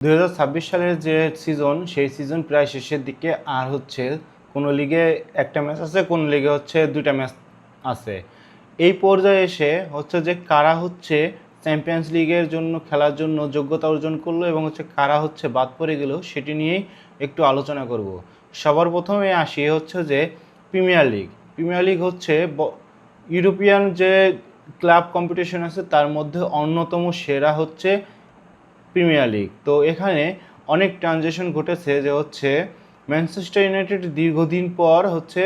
2026 সালের যে সিজন সেই সিজন প্রায় শেষের দিকে। আর হচ্ছে কোনো লিগে একটা ম্যাচ আছে, কোনো লিগে হচ্ছে দুইটা ম্যাচ আছে। এই পর্যায়ে এসে হচ্ছে যে কারা হচ্ছে চ্যাম্পিয়ন্স লিগের জন্য খেলার জন্য যোগ্যতা অর্জন করলো এবং হচ্ছে কারা হচ্ছে বাদ পড়ে গেল সেটি নিয়েই একটু আলোচনা করব। সবার প্রথমে আসি হচ্ছে যে প্রিমিয়ার লিগ। প্রিমিয়ার লিগ হচ্ছে ইউরোপিয়ান যে ক্লাব কম্পিটিশন আছে তার মধ্যে অন্যতম সেরা হচ্ছে প্রিমিয়ার লিগ। তো এখানে অনেক ট্রানজিশন ঘটেছে, যে হচ্ছে ম্যানচেস্টার ইউনাইটেড দীর্ঘদিন পর হচ্ছে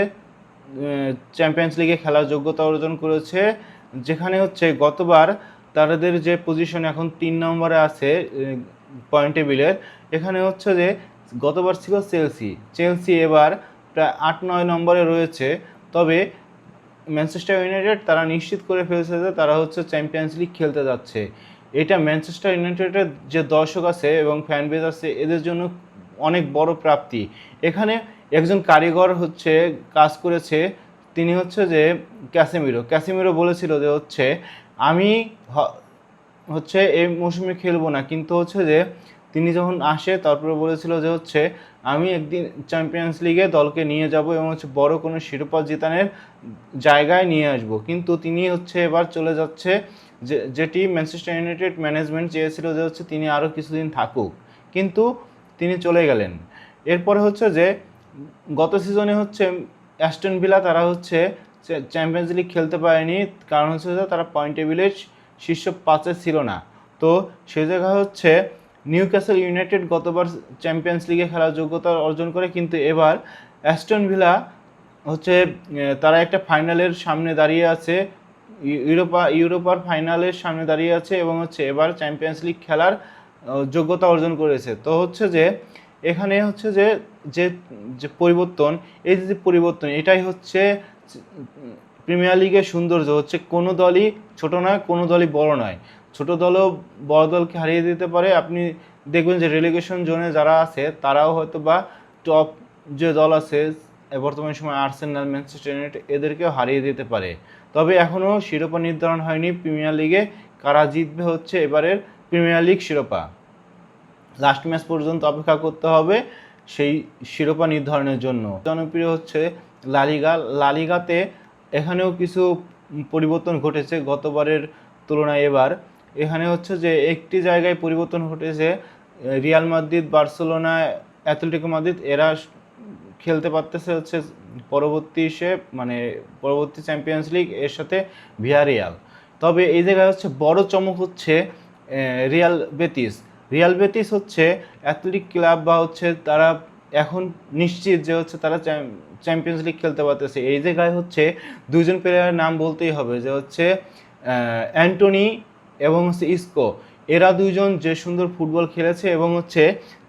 চ্যাম্পিয়ন্স লিগে খেলার যোগ্যতা অর্জন করেছে, যেখানে হচ্ছে গতবার তাদের যে পজিশন এখন 3 নম্বরে আছে পয়েন্ট টেবিলের, এখানে হচ্ছে যে গতবার ছিল চেলসি এবার প্রায় 8-9 নম্বরে রয়েছে। তবে ম্যানচেস্টার ইউনাইটেড তারা নিশ্চিত করে ফেলছে যে তারা হচ্ছে চ্যাম্পিয়ন্স লিগ খেলতে যাচ্ছে। এটা ম্যানচেস্টার ইউনাইটেডের যে দর্শক আছে এবং ফ্যান বেস আছে এদের জন্য অনেক বড় প্রাপ্তি। এখানে একজন কারিগর হচ্ছে কাজ করেছে, তিনি হচ্ছে যে ক্যাসেমিরো বলেছিল যে হচ্ছে আমি হচ্ছে এই মৌসুমে খেলবো না, কিন্তু হচ্ছে যে তিনি যখন আসে তারপরে বলেছিল যে হচ্ছে আমি একদিন চ্যাম্পিয়ন্স লিগে দলকে নিয়ে যাব এবং হচ্ছে বড় কোনো শিরোপা জিতানোর জায়গায় নিয়ে আসব। কিন্তু তিনি হচ্ছে এবার চলে যাচ্ছে, যেটি ম্যানচেস্টার ইউনাইটেড ম্যানেজমেন্ট চেয়েছিল যে হচ্ছে তিনি আরও কিছুদিন থাকুক, কিন্তু তিনি চলে গেলেন। এরপরে হচ্ছে যে গত সিজনে হচ্ছে অ্যাস্টন ভিলা তারা হচ্ছে চ্যাম্পিয়ন্স লিগ খেলতে পারেনি, কারণ হচ্ছে যে তারা পয়েন্ট টেবিলের শীর্ষ 5-এ ছিল না। তো সে জায়গায় হচ্ছে নিউক্যাসল ইউনাইটেড গতবার চ্যাম্পিয়ন্স লিগে খেলার যোগ্যতা অর্জন করে, কিন্তু এবার অ্যাস্টন ভিলা হচ্ছে তারা একটা ফাইনালের সামনে দাঁড়িয়ে আছে, ইউরোপার ফাইনালের সামনে দাঁড়িয়ে আছে এবং হচ্ছে এবার চ্যাম্পিয়ন্স লিগ খেলার যোগ্যতা অর্জন করেছে। তো হচ্ছে যে এখানে হচ্ছে যে যে যে পরিবর্তন, এই যে পরিবর্তন, এটাই হচ্ছে প্রিমিয়ার লিগের সৌন্দর্য। হচ্ছে কোনো দলই ছোট নয়, কোনো দলই বড় নয়, ছোট দলও বড় দলকে হারিয়ে দিতে পারে। আপনি দেখবেন যে রেলিগেশন জোনে যারা আছে তারাও হয়তো বা টপ যে দল আছে বর্তমান সময় আর্সেনাল, ম্যানচেস্টার ইউনাইটেড এদেরকেও হারিয়ে দিতে পারে। তবে এখনও শিরোপা নির্ধারণ হয়নি প্রিমিয়ার লিগে, কারা জিতবে হচ্ছে এবারের প্রিমিয়ার লিগ শিরোপা। লাস্ট ম্যাচ পর্যন্ত অপেক্ষা করতে হবে সেই শিরোপা নির্ধারণের জন্য। জনপ্রিয় হচ্ছে লালিগাতে এখানেও কিছু পরিবর্তন ঘটেছে গতবারের তুলনায়। এবার এখানে হচ্ছে যে একটি জায়গায় পরিবর্তন ঘটেছে, Real Madrid, Barcelona, Atletico Madrid এরা খেলতে পারতেছে হচ্ছে পরবর্তী চ্যাম্পিয়ন্স লিগ এর সাথে ভিয়ারিয়াল। তবে এই জায়গায় হচ্ছে বড় চমক হচ্ছে রিয়াল বেতিস হচ্ছে অ্যাথলেটিক ক্লাব বা হচ্ছে তারা এখন নিশ্চিত যে হচ্ছে তারা চ্যাম্পিয়ন্স লিগ খেলতে পারতেছে। এই জায়গায় হচ্ছে দুইজন প্লেয়ারের নাম বলতেই হবে, যে হচ্ছে অ্যান্টনি এবং হচ্ছে ইস্কো। এরা দুইজন যে সুন্দর ফুটবল খেলেছে এবং হচ্ছে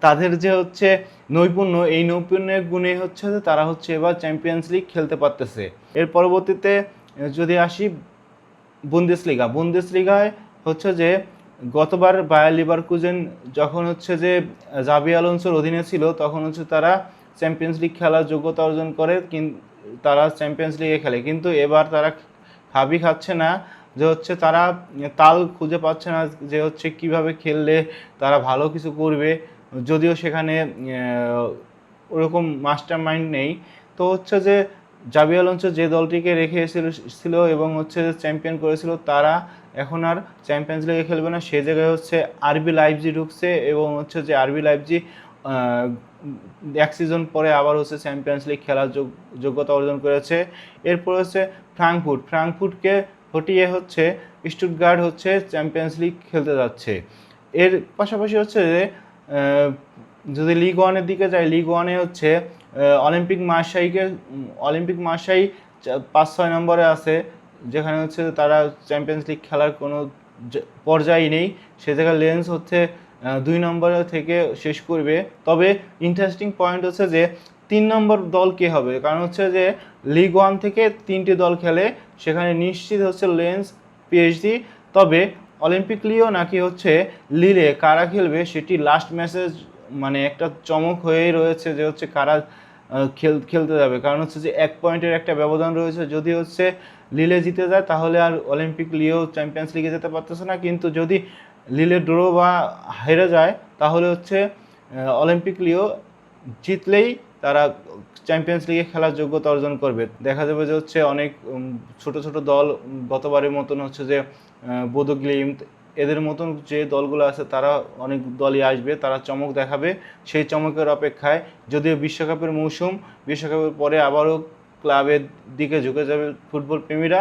তাদের যে হচ্ছে নৈপুণ্য, এই নৈপুণ্যের গুণে হচ্ছে যে তারা হচ্ছে এবার চ্যাম্পিয়ন্স লিগ খেলতে পারতেছে। এর পরবর্তীতে যদি আসি বুন্দেসলিগায় হচ্ছে যে গতবার বায়ার লিভারকুজেন যখন হচ্ছে যে জাবি আলোনসোর অধীনে ছিল তখন হচ্ছে তারা চ্যাম্পিয়ন্স লিগ খেলার যোগ্যতা অর্জন করে, তারা চ্যাম্পিয়ন্স লিগে খেলে, কিন্তু এবার তারা খাচ্ছে না, যে হচ্ছে তারা তাল খুঁজে পাচ্ছে না যে হচ্ছে কিভাবে খেললে তারা ভালো কিছু করবে, যদিও সেখানে ওরকম মাস্টার মাইন্ড নেই। তো হচ্ছে যে জাবি আলোনসো যে দলটিকে রেখে এসেছিল এবং হচ্ছে চ্যাম্পিয়ন করেছিল তারা এখন আর চ্যাম্পিয়ন্স লিগে খেলবে না। সে জায়গায় হচ্ছে আরবি লাইপজি ঢুকছে এবং হচ্ছে যে আরবি লাইপজি এক সিজন পরে আবার হচ্ছে চ্যাম্পিয়ন্স লিগ খেলার যোগ্যতা অর্জন করেছে। এরপর হচ্ছে ফ্রাঙ্কফুর্টকে হটিয়ে হচ্ছে স্টুটগার্ট হচ্ছে চ্যাম্পিয়ন্স লিগ খেলতে যাচ্ছে। এর পাশাপাশি হচ্ছে যে যদি লিগ ওয়ানের দিকে যাই, লিগ ওয়ানে হচ্ছে অলিম্পিক মার্সাই 5-6 নম্বরে আছে, যেখানে হচ্ছে তারা চ্যাম্পিয়ন্স লিগ খেলার কোনো পর্যায়ে নেই। সে জায়গায় লেন্স হচ্ছে 2 নম্বরে থেকে শেষ করবে। তবে ইন্টারেস্টিং পয়েন্ট হচ্ছে যে 3 নম্বর দল কে হবে, কারণ হচ্ছে যে লিগ ওয়ান থেকে 3টি দল খেলে, সেখানে নিশ্চিত হচ্ছে লেন্স, পিএসজি। তবে অলিম্পিক লিও নাকি হচ্ছে লিলে কারা খেলবে সেটি লাস্ট ম্যাচে একটা চমক হয়েই রয়েছে, যে হচ্ছে কারা খেলতে যাবে। কারণ হচ্ছে যে 1 পয়েন্টের একটা ব্যবধান রয়েছে, যদি হচ্ছে লিলে জিতে যায় তাহলে আর অলিম্পিক লিও চ্যাম্পিয়ন্স লিগে যেতে পারতেছে না, কিন্তু যদি লিলে ড্র বা হেরে যায় তাহলে হচ্ছে অলিম্পিক লিও জিতলেই তারা চ্যাম্পিয়ন্স লিগে খেলার যোগ্যতা অর্জন করবে। দেখা যাবে যে হচ্ছে অনেক ছোট ছোট দল গতবারের মতন হচ্ছে যে বোদো গ্লিমট এদের মতন যে দলগুলো আছে তারা অনেক দলই আসবে, তারা চমক দেখাবে। সেই চমকের অপেক্ষায় যদিও বিশ্বকাপের মৌসুম, বিশ্বকাপের পরে আবারও ক্লাবের দিকে ঝুঁকে যাবে ফুটবল প্রেমীরা,